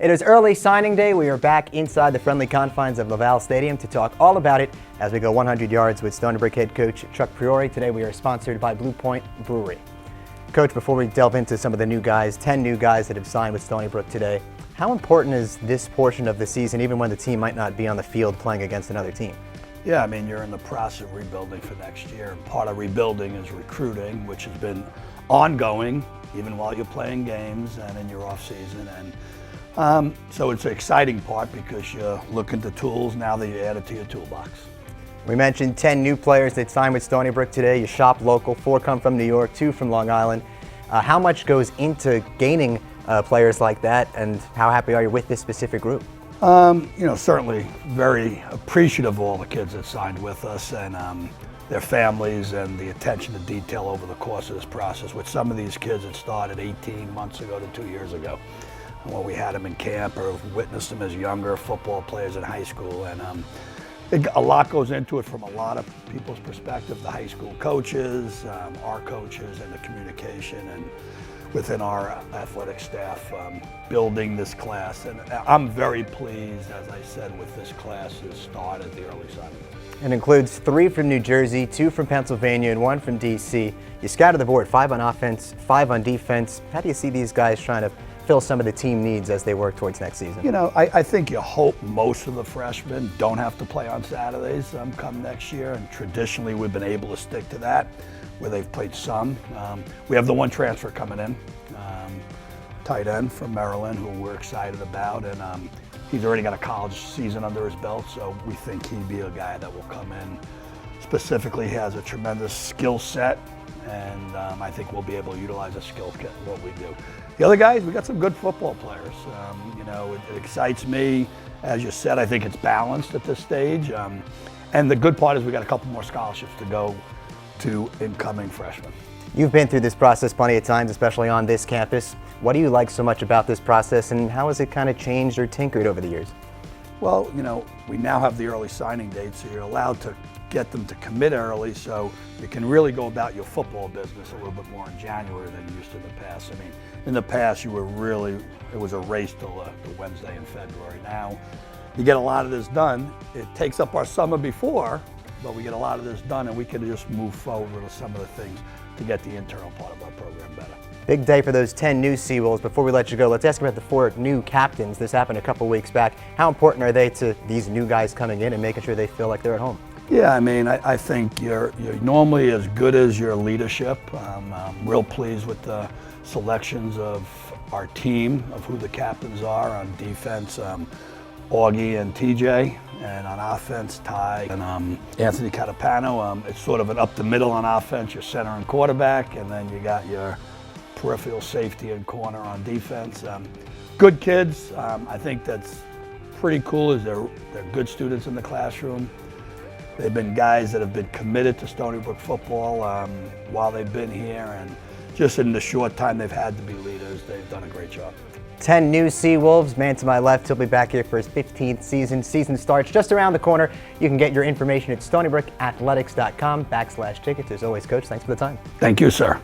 It is early signing day. We are back inside the friendly confines of Laval Stadium to talk all about it as we go 100 yards with Stony Brook head coach Chuck Priore. Today we are sponsored by Blue Point Brewery. Coach, before we delve into some of the new guys, 10 new guys that have signed with Stony Brook today, how important is this portion of the season, even when the team might not be on the field playing against another team? Yeah, I mean, you're in the process of rebuilding for next year. Part of rebuilding is recruiting, which has been ongoing, even while you're playing games and in your off season. And so it's an exciting part because you're looking to tools now that you added to your toolbox. We mentioned 10 new players that signed with Stony Brook today. You shop local, 4 come from New York, 2 from Long Island. How much goes into gaining players like that, and how happy are you with this specific group? Certainly very appreciative of all the kids that signed with us and their families and the attention to detail over the course of this process. With some of these kids, it started 18 months ago to 2 years ago, when we had them in camp or witnessed them as younger football players in high school. And a lot goes into it from a lot of people's perspective, the high school coaches, our coaches, and the communication and within our athletic staff building this class. And I'm very pleased, as I said, with this class's start at the early signing. It includes 3 from New Jersey, 2 from Pennsylvania, and 1 from DC. You scattered the board, 5 on offense, 5 on defense. How do you see these guys trying to fill some of the team needs as they work towards next season? You know, I think you hope most of the freshmen don't have to play on Saturdays come next year, and traditionally we've been able to stick to that, where they've played some. We have the 1 transfer coming in, tight end from Maryland, who we're excited about, and he's already got a college season under his belt, so we think he'd be a guy that will come in. Specifically, he has a tremendous skill set, and I think we'll be able to utilize a skill kit in what we do. The other guys, we got some good football players. It excites me. As you said, I think it's balanced at this stage. And the good part is we got a couple more scholarships to go to incoming freshmen. You've been through this process plenty of times, especially on this campus. What do you like so much about this process, and how has it kind of changed or tinkered over the years? Well, we now have the early signing date, so you're allowed to get them to commit early, so you can really go about your football business a little bit more in January than you used to in the past. I mean, in the past, it was a race till Wednesday in February. Now, you get a lot of this done. It takes up our summer before, but we get a lot of this done, and we can just move forward with some of the things to get the internal part of our program better. Big day for those 10 new Seawolves. Before we let you go, let's ask about the 4 new captains. This happened a couple weeks back. How important are they to these new guys coming in and making sure they feel like they're at home? Yeah, I mean, I think you're normally as good as your leadership. I'm real pleased with the selections of our team, of who the captains are. On defense, Augie and TJ, and on offense, Ty and Anthony Catapano. It's sort of an up the middle on offense, your center and quarterback, and then you got your peripheral safety and corner on defense. Good kids. I think that's pretty cool is they're good students in the classroom. They've been guys that have been committed to Stony Brook football while they've been here, and just in the short time they've had to be leaders, they've done a great job. 10 new Seawolves. Man to my left, he'll be back here for his 15th season. Season starts just around the corner. You can get your information at stonybrookathletics.com/tickets. As always, Coach, thanks for the time. Thank you, sir.